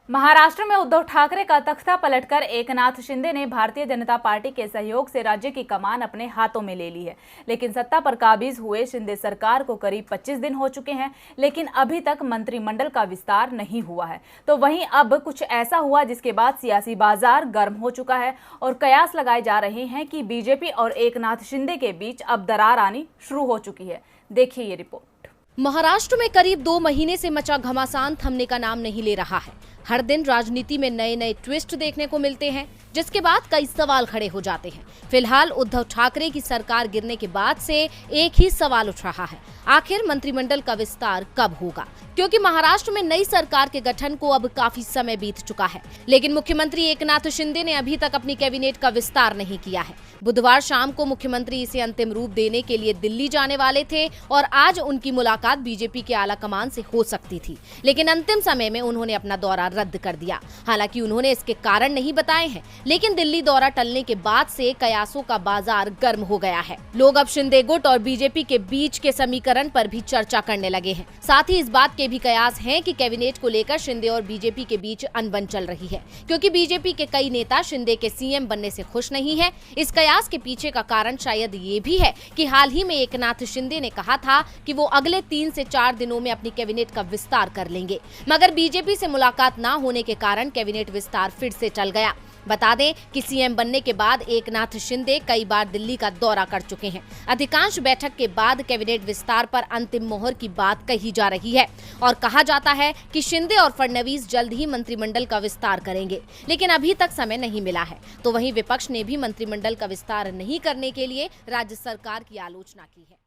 महाराष्ट्र में उद्धव ठाकरे का तख्ता पलटकर एकनाथ शिंदे ने भारतीय जनता पार्टी के सहयोग से राज्य की कमान अपने हाथों में ले ली है। लेकिन सत्ता पर काबिज हुए शिंदे सरकार को करीब 25 दिन हो चुके हैं, लेकिन अभी तक मंत्रिमंडल का विस्तार नहीं हुआ है। तो वहीं अब कुछ ऐसा हुआ जिसके बाद सियासी बाजार गर्म हो चुका है और कयास लगाए जा रहे हैं कि बीजेपी और एकनाथ शिंदे के बीच अब दरार आनी शुरू हो चुकी है। देखिए ये रिपोर्ट। महाराष्ट्र में करीब 2 महीने से मचा घमासान थमने का नाम नहीं ले रहा है। हर दिन राजनीति में नए नए ट्विस्ट देखने को मिलते हैं, जिसके बाद कई सवाल खड़े हो जाते हैं। फिलहाल उद्धव ठाकरे की सरकार गिरने के बाद से एक ही सवाल उठ रहा है, आखिर मंत्रिमंडल का विस्तार कब होगा? क्योंकि महाराष्ट्र में नई सरकार के गठन को अब काफी समय बीत चुका है, लेकिन मुख्यमंत्री एकनाथ शिंदे ने अभी तक अपनी कैबिनेट का विस्तार नहीं किया है। बुधवार शाम को मुख्यमंत्री इसे अंतिम रूप देने के लिए दिल्ली जाने वाले थे और आज उनकी मुलाकात बीजेपी के आला कमान से हो सकती थी, लेकिन अंतिम समय में उन्होंने अपना दौरा रद्द कर दिया। हालांकि उन्होंने इसके कारण नहीं बताए हैं, लेकिन दिल्ली दौरा टलने के बाद से कयासों का बाजार गर्म हो गया है। लोग अब शिंदे गुट और बीजेपी के बीच के समीकरण पर भी चर्चा करने लगे हैं। साथ ही इस बात के भी कयास हैं कि कैबिनेट को लेकर शिंदे और बीजेपी के बीच अनबन चल रही है, क्योंकि बीजेपी के कई नेता शिंदे के सीएम बनने से खुश नहीं है। इस कयास के पीछे का कारण शायद ये भी है कि हाल ही में एकनाथ शिंदे ने कहा था कि वो अगले 3 से 4 दिनों में अपनी कैबिनेट का विस्तार कर लेंगे, मगर बीजेपी से मुलाकात न होने के कारण कैबिनेट विस्तार फिर से चल गया। बता दें कि सीएम बनने के बाद एकनाथ शिंदे कई बार दिल्ली का दौरा कर चुके हैं। अधिकांश बैठक के बाद कैबिनेट विस्तार पर अंतिम मोहर की बात कही जा रही है और कहा जाता है कि शिंदे और फडणवीस जल्द ही मंत्रिमंडल का विस्तार करेंगे, लेकिन अभी तक समय नहीं मिला है। तो वहीं विपक्ष ने भी मंत्रिमंडल का विस्तार नहीं करने के लिए राज्य सरकार की आलोचना की है।